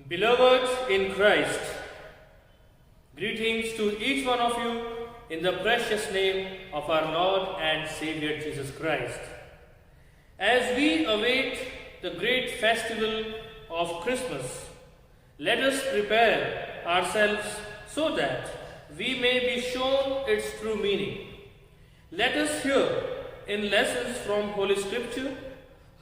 Beloved in Christ, greetings to each one of you in the precious name of our Lord and Savior Jesus Christ. As we await the great festival of Christmas, let us prepare ourselves so that we may be shown its true meaning. Let us hear in lessons from Holy Scripture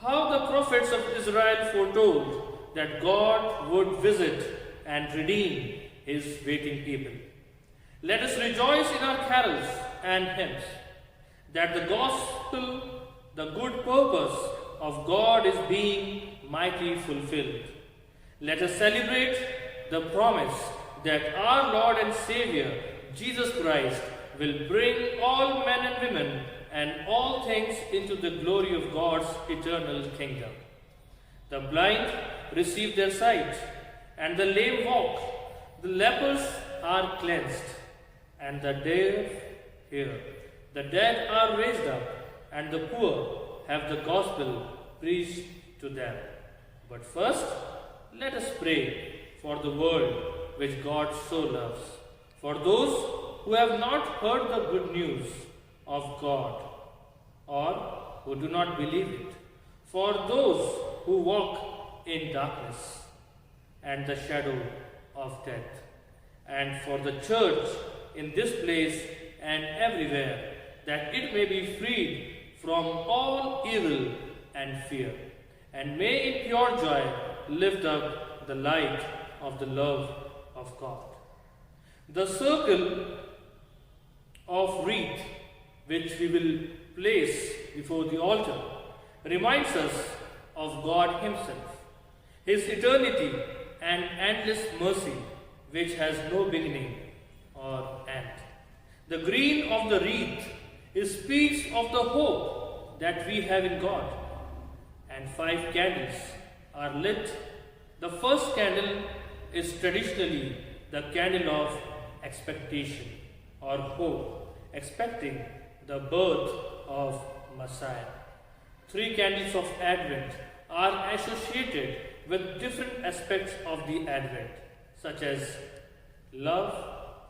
how the prophets of Israel foretold that God would visit and redeem His waiting people. Let us rejoice in our carols and hymns that the gospel, the good purpose of God is being mightily fulfilled. Let us celebrate the promise that our Lord and Savior Jesus Christ will bring all men and women and all things into the glory of God's eternal kingdom. The blind receive their sight, and the lame walk. The lepers are cleansed, and the deaf hear. The dead are raised up, and the poor have the gospel preached to them. But first, let us pray for the world which God so loves, for those who have not heard the good news of God, or who do not believe it, for those who walk in darkness and the shadow of death, and for the church in this place and everywhere, that it may be freed from all evil and fear, and may in pure joy lift up the light of the love of God. The circle of wreath which we will place before the altar reminds us of God Himself, His eternity and endless mercy which has no beginning or end. The green of the wreath speaks of the hope that we have in God, and 5 candles are lit. The first candle is traditionally the candle of expectation or hope, expecting the birth of Messiah. 3 candles of Advent are associated with different aspects of the Advent, such as love,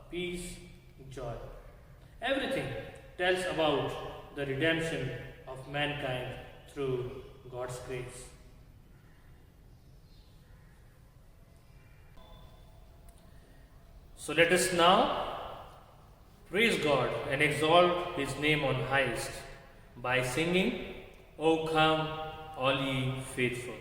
peace, joy. Everything tells about the redemption of mankind through God's grace. So let us now praise God and exalt His name on highest by singing, O come, all ye faithful.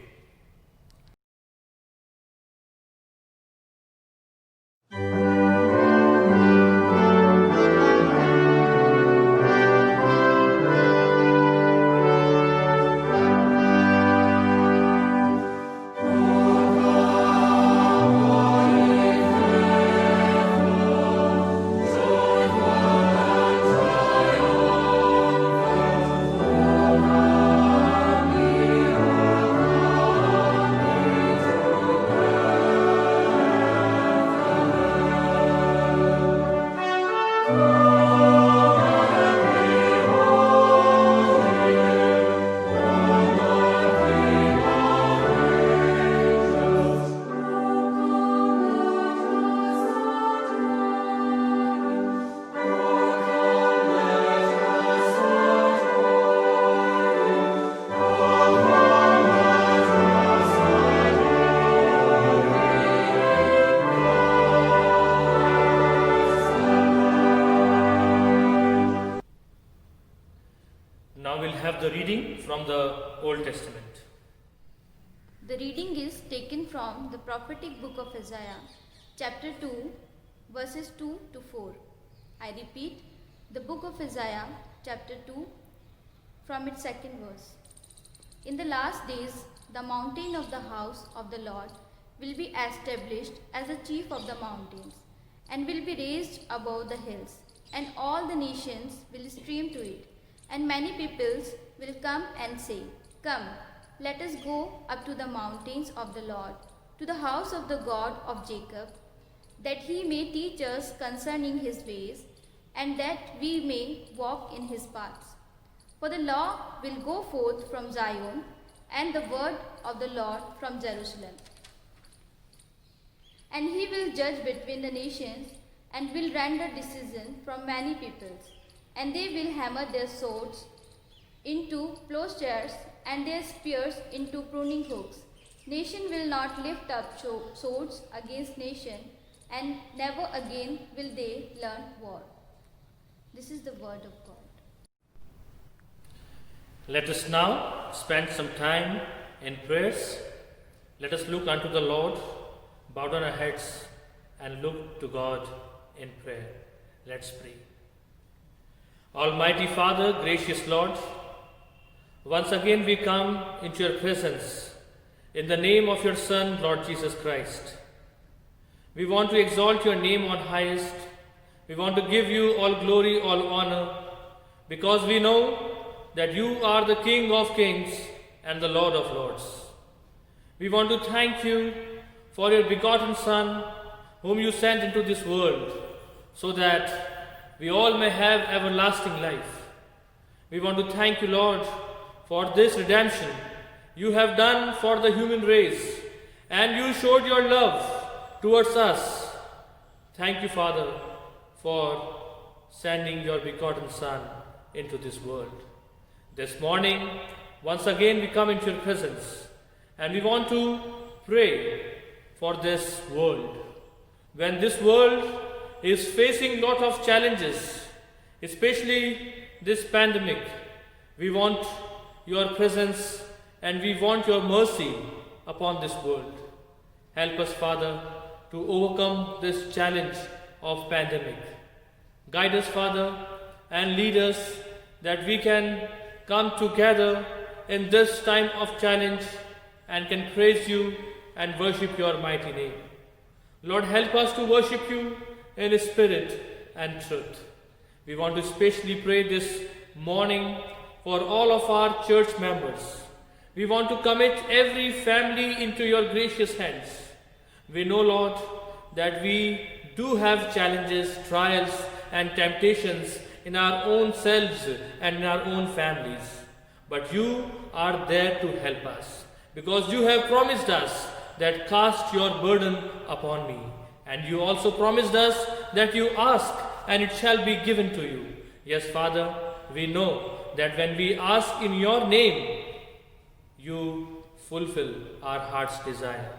Now we'll have the reading from the Old Testament. The reading is taken from the prophetic book of Isaiah, chapter 2, verses 2 to 4. I repeat, the book of Isaiah, chapter 2, from its second verse. In the last days, the mountain of the house of the Lord will be established as the chief of the mountains, and will be raised above the hills, and all the nations will stream to it. And many peoples will come and say, Come, let us go up to the mountains of the Lord, to the house of the God of Jacob, that He may teach us concerning His ways, and that we may walk in His paths. For the law will go forth from Zion, and the word of the Lord from Jerusalem. And he will judge between the nations and will render decision from many peoples. And they will hammer their swords into plowshares and their spears into pruning hooks. Nation will not lift up swords against nation, and never again will they learn war. This is the word of God. Let us now spend some time in prayers. Let us look unto the Lord, bow down our heads, and look to God in prayer. Let's pray. Almighty Father, gracious Lord, once again we come into your presence in the name of your Son, Lord Jesus Christ. We want to exalt your name on highest. We want to give you all glory, all honor, because we know that you are the King of kings and the Lord of lords. We want to thank you for your begotten Son, whom you sent into this world, so that we all may have everlasting life. We want to thank you, Lord, for this redemption you have done for the human race, and you showed your love towards us. Thank you, Father, for sending your begotten Son into this world. This morning, once again we come into your presence, and we want to pray for this world. When this world is facing lot of challenges, especially this pandemic, we want your presence and we want your mercy upon this world. Help us, Father, to overcome this challenge of pandemic. Guide us, Father, and lead us that we can come together in this time of challenge and can praise you and worship your mighty name. Lord, help us to worship you in spirit and truth. We want to especially pray this morning for all of our church members. We want to commit every family into your gracious hands. We know, Lord, that we do have challenges, trials, and temptations in our own selves and in our own families. But you are there to help us, because you have promised us that cast your burden upon me. And you also promised us that you ask and it shall be given to you. Yes, Father, we know that when we ask in your name, you fulfill our heart's desire.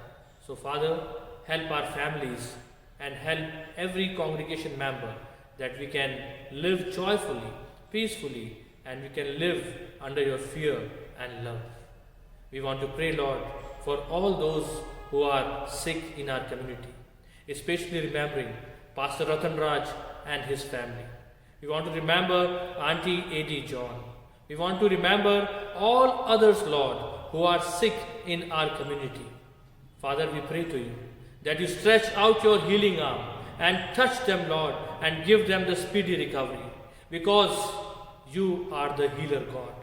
So, Father, help our families and help every congregation member that we can live joyfully, peacefully, and we can live under your fear and love. We want to pray, Lord, for all those who are sick in our community, especially remembering Pastor Ratan Raj and his family. We want to remember Auntie A.D. John. We want to remember all others, Lord, who are sick in our community. Father, we pray to you that you stretch out your healing arm and touch them, Lord, and give them the speedy recovery, because you are the healer God.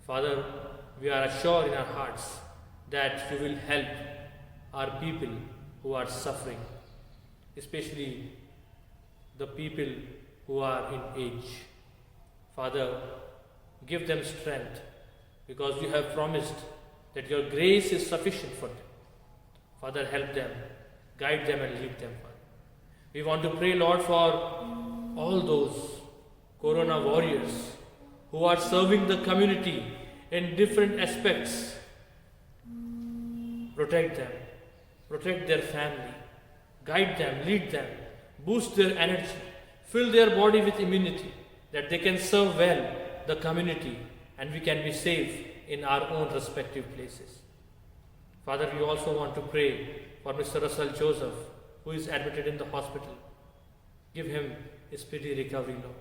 Father, we are assured in our hearts that you will help our people who are suffering, especially the people who are in age. Father, give them strength, because you have promised that your grace is sufficient for them. Father, help them, guide them and lead them, Father. We want to pray, Lord, for all those Corona warriors who are serving the community in different aspects. Protect them, protect their family, guide them, lead them, boost their energy, fill their body with immunity, that they can serve well the community and we can be safe in our own respective places. Father, we also want to pray for Mr. Russell Joseph, who is admitted in the hospital. Give him a speedy recovery, Lord.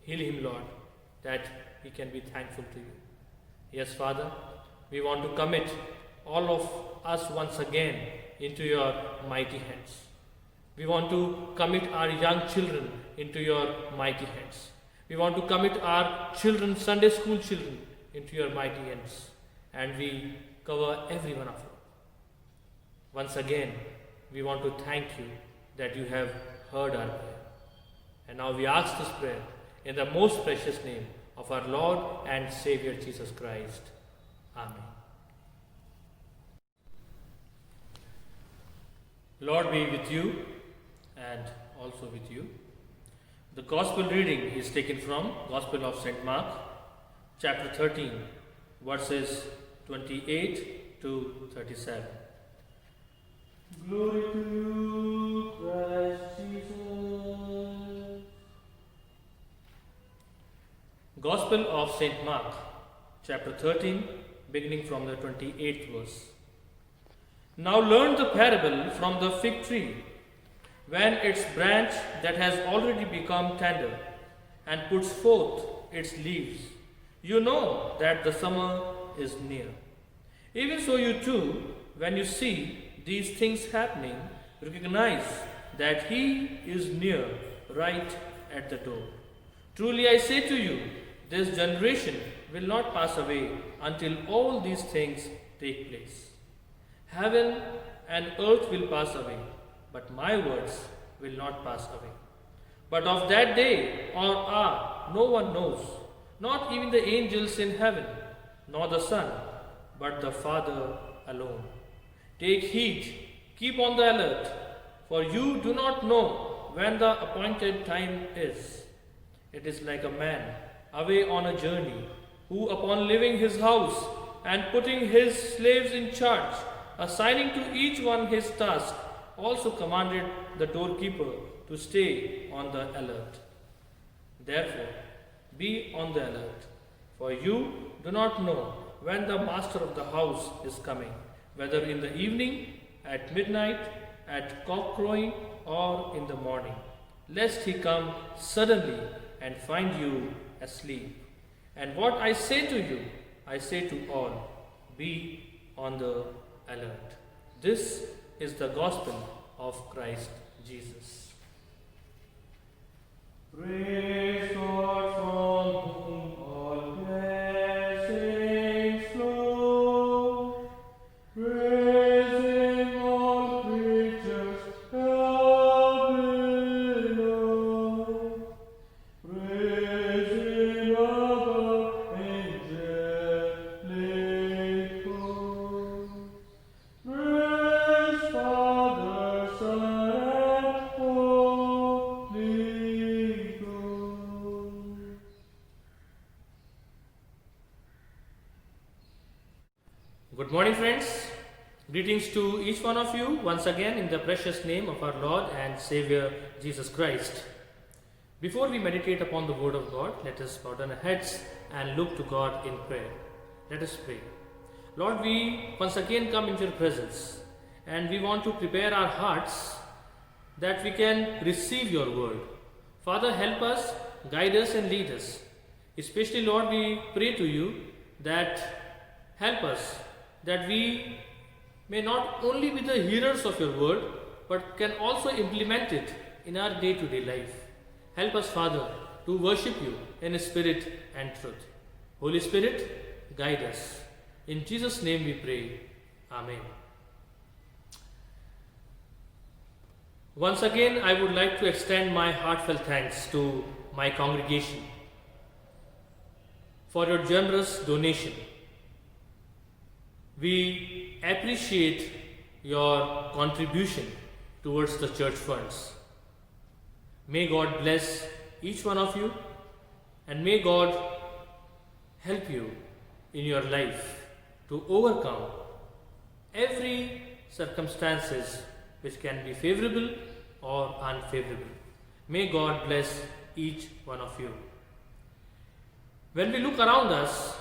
Heal him, Lord, that he can be thankful to you. Yes, Father, we want to commit all of us once again into your mighty hands. We want to commit our young children into your mighty hands. We want to commit our children, Sunday school children, into your mighty hands. And we cover every one of them. Once again, we want to thank you that you have heard our prayer. And now we ask this prayer in the most precious name of our Lord and Savior Jesus Christ. Amen. Lord be with you and also with you. The Gospel reading is taken from Gospel of St. Mark, chapter 13, verses 28 to 37. Glory to you, Christ Jesus. Gospel of St. Mark, chapter 13, beginning from the 28th verse. Now learn the parable from the fig tree. When its branch that has already become tender and puts forth its leaves, you know that the summer is near. Even so, you too, when you see these things happening, recognize that He is near, right at the door. Truly I say to you, this generation will not pass away until all these things take place. Heaven and earth will pass away, but my words will not pass away. But of that day or hour no one knows, not even the angels in heaven, nor the Son, but the Father alone. Take heed, keep on the alert, for you do not know when the appointed time is. It is like a man away on a journey, who upon leaving his house and putting his slaves in charge, assigning to each one his task, also commanded the doorkeeper to stay on the alert. Therefore, be on the alert, for you do not know when the master of the house is coming, whether in the evening, at midnight, at cock crowing, or in the morning, lest he come suddenly and find you asleep. And what I say to you, I say to all, be on the alert. This is the gospel of Christ Jesus. Praise God, from whom all blessings flow. Praise Him, all creatures down below. Praise Him above, angelic hosts. Praise Father, Son, and Holy Ghost. Good morning, friends. Greetings to each one of you once again in the precious name of our Lord and Savior Jesus Christ. Before we meditate upon the Word of God, let us bow down our heads and look to God in prayer. Let us pray. Lord, we once again come into your presence and we want to prepare our hearts that we can receive your word. Father, help us, guide us and lead us. Especially, Lord, we pray to you that help us that we may not only be the hearers of your word, but can also implement it in our day-to-day life. Help us, Father, to worship you in spirit and truth. Holy Spirit, guide us. In Jesus' name we pray. Amen. Once again, I would like to extend my heartfelt thanks to my congregation for your generous donation. We appreciate your contribution towards the church funds. May God bless each one of you, and may God help you in your life to overcome every circumstances which can be favorable or unfavorable. May God bless each one of you. When we look around us,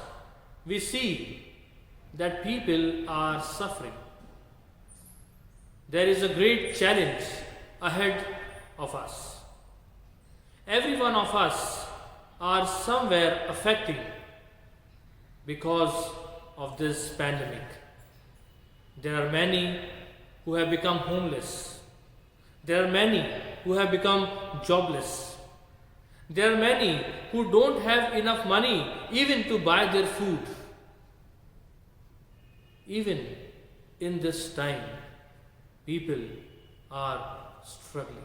we see that people are suffering. There is a great challenge ahead of us. Every one of us are somewhere affected because of this pandemic. There are many who have become homeless. There are many who have become jobless. There are many who don't have enough money even to buy their food. Even in this time, people are struggling.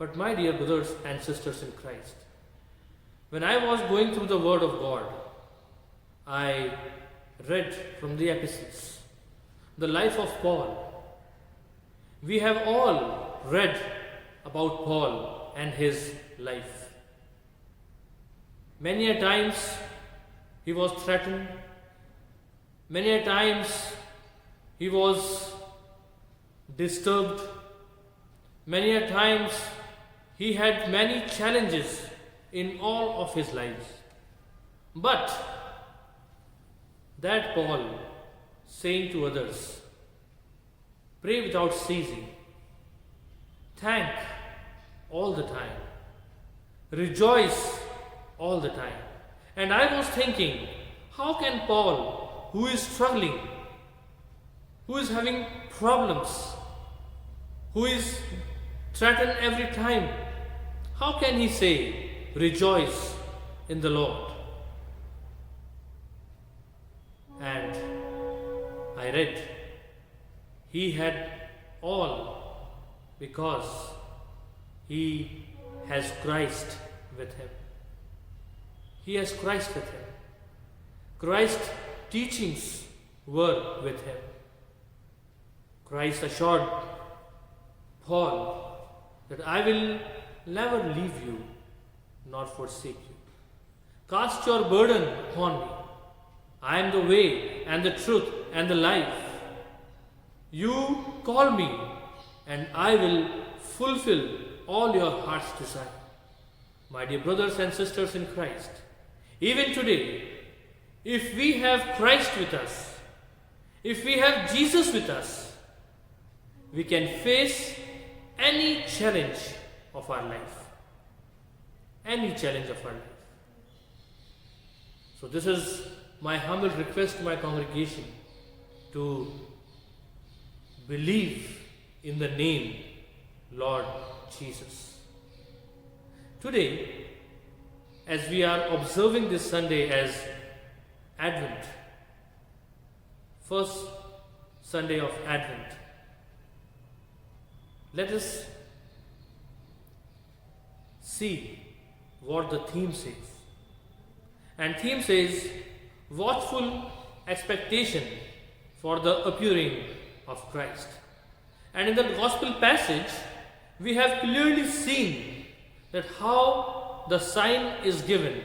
But my dear brothers and sisters in Christ, when I was going through the Word of God, I read from the epistles the life of Paul. We have all read about Paul and his life. Many a times he was threatened, many a times he was disturbed, many a times he had many challenges in all of his lives. But that Paul saying to others, pray without ceasing, thank all the time, rejoice all the time. And I was thinking, how can Paul, who is struggling, who is having problems, who is threatened every time, how can he say, rejoice in the Lord? And I read, he had all because he has Christ with him. He has Christ with him. Christ's teachings were with him. Christ assured Paul that I will never leave you nor forsake you. Cast your burden upon me. I am the way and the truth and the life. You call me and I will fulfill all your heart's desire. My dear brothers and sisters in Christ, even today, if we have Christ with us, if we have Jesus with us, we can face any challenge of our life. Any challenge of our life. So this is my humble request to my congregation to believe in the name Lord Jesus. Today, as we are observing this Sunday as Advent, first Sunday of Advent, let us see what the theme says. And theme says, watchful expectation for the appearing of Christ. And in the gospel passage, we have clearly seen that how the sign is given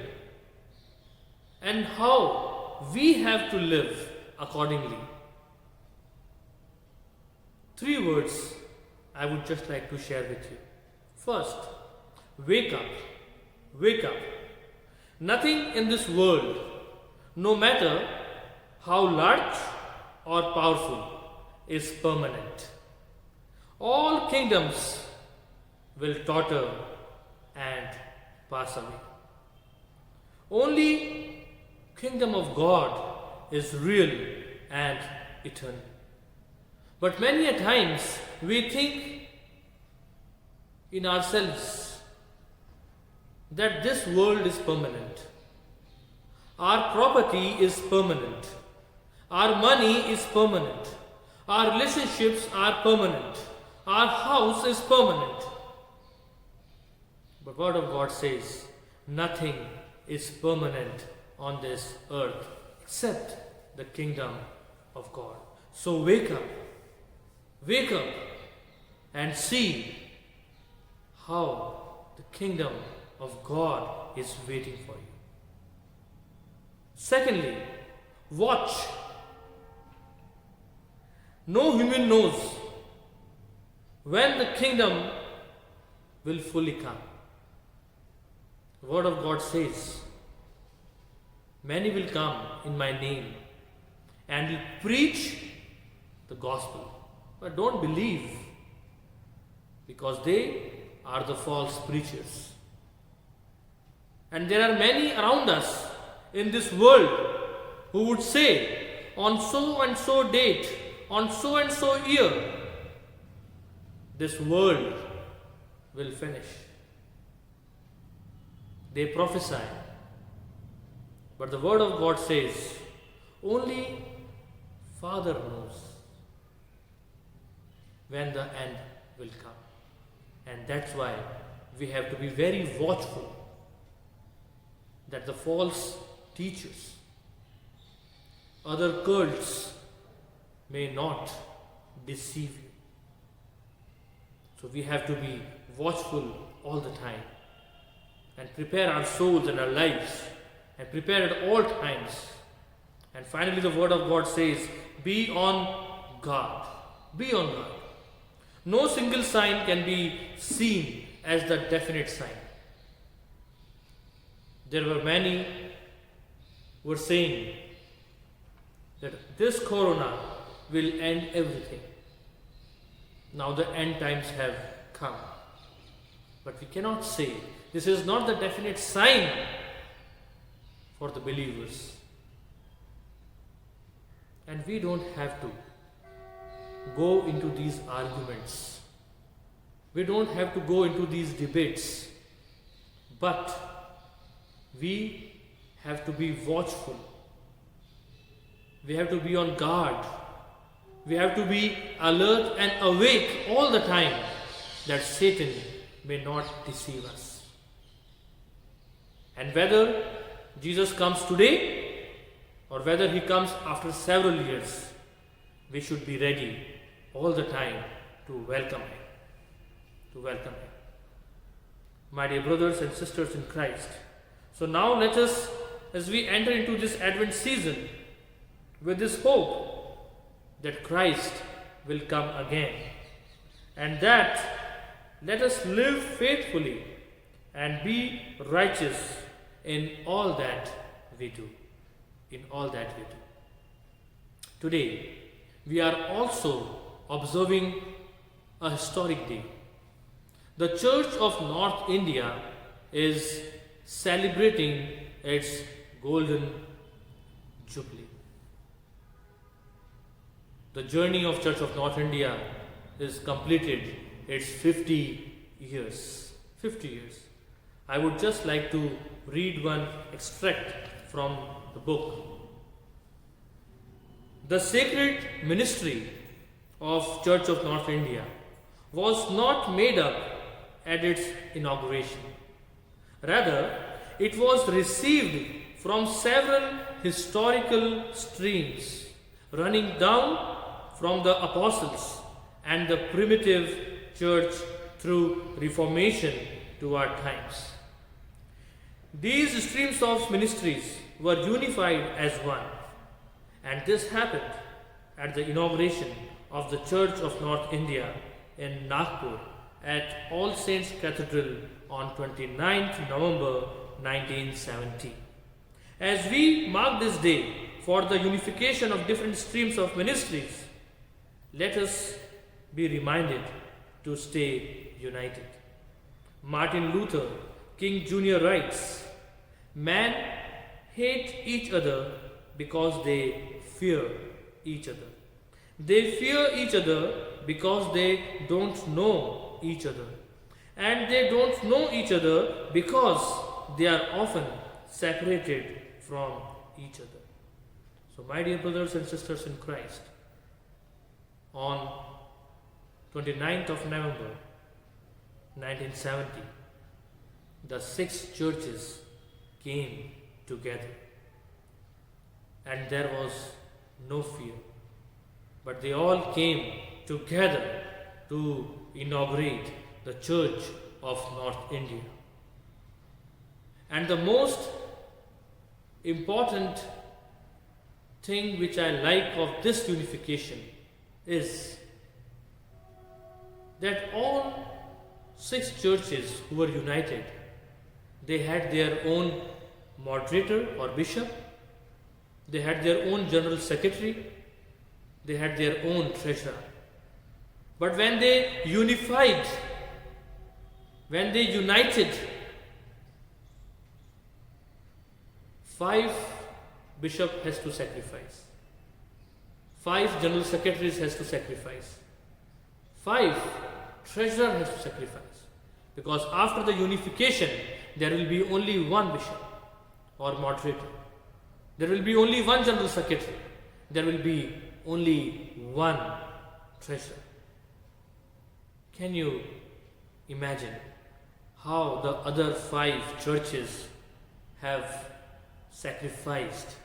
and how we have to live accordingly. 3 words I would just like to share with you. First, wake up. Wake up. Nothing in this world, no matter how large or powerful, is permanent. All kingdoms will totter and pass away. Only kingdom of God is real and eternal. But many a times we think in ourselves that this world is permanent. Our property is permanent. Our money is permanent. Our relationships are permanent. Our house is permanent. But Word of God says, nothing is permanent on this earth except the kingdom of God. So wake up and see how the kingdom of God is waiting for you. Secondly, watch. No human knows when the kingdom will fully come. The Word of God says, many will come in my name and will preach the gospel. But don't believe, because they are the false preachers. And there are many around us in this world who would say, on so and so date, on so and so year, this world will finish. They prophesy. But the Word of God says, only Father knows when the end will come. And that's why we have to be very watchful that the false teachers, other cults may not deceive you. So we have to be watchful all the time and prepare our souls and our lives and prepare at all times. And finally, the Word of God says, be on guard. Be on guard. No single sign can be seen as the definite sign. There were many who were saying that this corona will end everything. Now the end times have come. But we cannot say this is not the definite sign for the believers. And we don't have to go into these arguments. We don't have to go into these debates. But we have to be watchful. We have to be on guard. We have to be alert and awake all the time that Satan may not deceive us. And whether Jesus comes today or whether he comes after several years, we should be ready all the time to welcome him. To welcome him. My dear brothers and sisters in Christ, so now let us, as we enter into this Advent season, with this hope that Christ will come again, and that let us live faithfully and be righteous in all that we do. In all that we do. Today, we are also observing a historic day. The Church of North India is celebrating its Golden Jubilee. The journey of Church of North India is completed its 50 years. 50 years. I would just like to read one extract from the book. The sacred ministry of Church of North India was not made up at its inauguration. Rather, it was received from several historical streams running down from the apostles and the primitive church through Reformation to our times. These streams of ministries were unified as one, and this happened at the inauguration of the Church of North India in Nagpur at All Saints Cathedral on 29th November 1970. As we mark this day for the unification of different streams of ministries, let us be reminded to stay united. Martin Luther King Jr. writes, "Men hate each other because they fear each other. They fear each other because they don't know each other. And they don't know each other because they are often separated from each other." So, my dear brothers and sisters in Christ, on 29th of November 1970, the 6 churches came together, and there was no fear, but they all came together to inaugurate the Church of North India. And the most important thing which I like of this unification is that all 6 churches who were united, they had their own moderator or bishop, they had their own general secretary, they had their own treasurer. But when they unified, when they united, 5 bishop has to sacrifice, 5 general secretaries has to sacrifice, 5 treasurer has to sacrifice, because after the unification there will be only one bishop or moderator, there will be only one general secretary, there will be only one treasurer. Can you imagine how the other 5 churches have sacrificed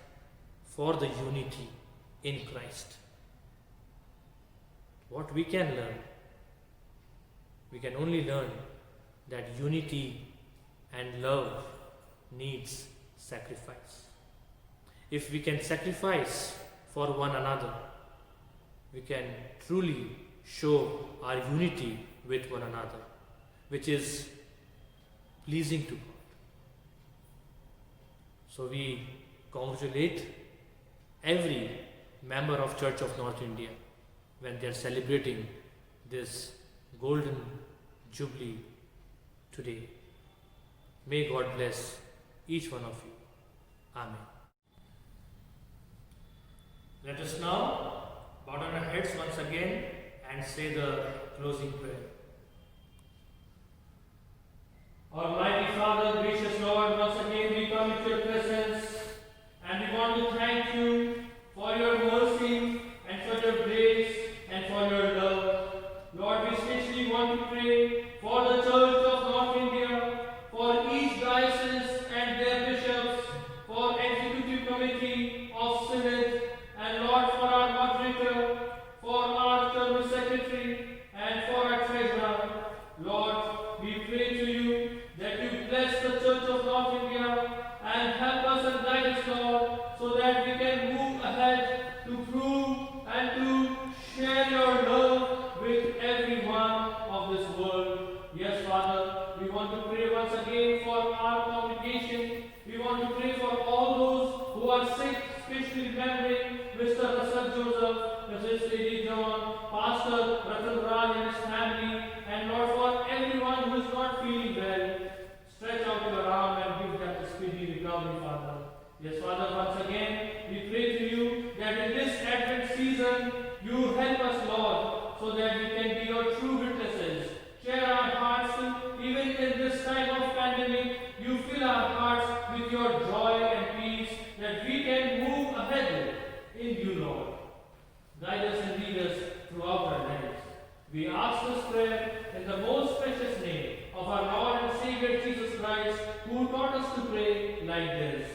for the unity in Christ? What we can learn? we can only learn that unity and love needs sacrifice. If we can sacrifice for one another, we can truly show our unity with one another, which is pleasing to God. So we congratulate every member of Church of North India when they are celebrating this golden jubilee today. May God bless each one of you. Amen. Let us now bow down our heads once again and say the closing prayer. Almighty Father, gracious Lord, once again we come into your presence and we want to thank you for your mercy and for your grace and for your love. Lord, we especially want to pray for the Church of North India, for each diocese and their bishops, for executive committee of synod, and Lord, for our moderator, for our church secretary, and for our treasurer. Lord, we pray to you that you bless the Church of North India and help us and guide us, Lord, so that we can move ahead to prove and to share your love with everyone of this world. Yes, Father, we want to pray once again for our congregation. We want to pray for all those who are sick, especially remembering Mr. Rasad Joseph, Mrs. Lady John, Pastor Ratan Raj and his family, and Lord, for everyone who is not feeling well. Stretch out your arm and give them a speedy recovery, Father. Yes, Father, once again, we pray to you that in this Advent season, you help us, Lord, so that we can be your true witnesses. Share our hearts, even in this time of pandemic, you fill our hearts with your joy and peace, that we can move ahead in you, Lord. Guide us and lead us throughout our lives. We ask this prayer in the most precious name of our Lord and Savior Jesus Christ, who taught us to pray like this.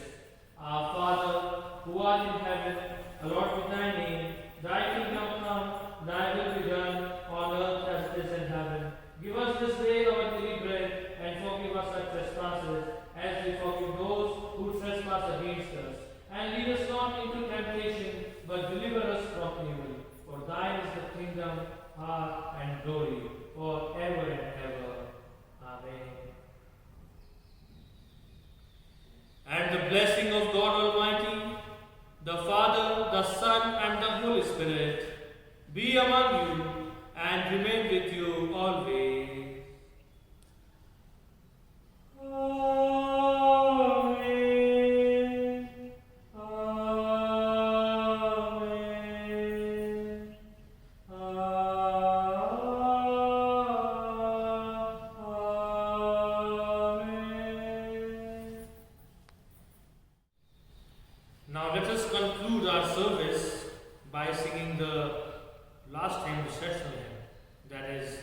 Our Father, who art in heaven, hallowed be thy name. Thy kingdom come, thy will be done, on earth as it is in heaven. Give us this day our daily bread, and forgive us our trespasses, as we forgive those who trespass against us. And lead us not into temptation, but deliver us from evil. For thine is the kingdom, power, and glory, forever and ever. Amen. And the blessing of God Almighty, the Father, the Son, and the Holy Spirit be among you and remain with you always. Now let us conclude our service by singing the last hymn, the sessional hymn, that is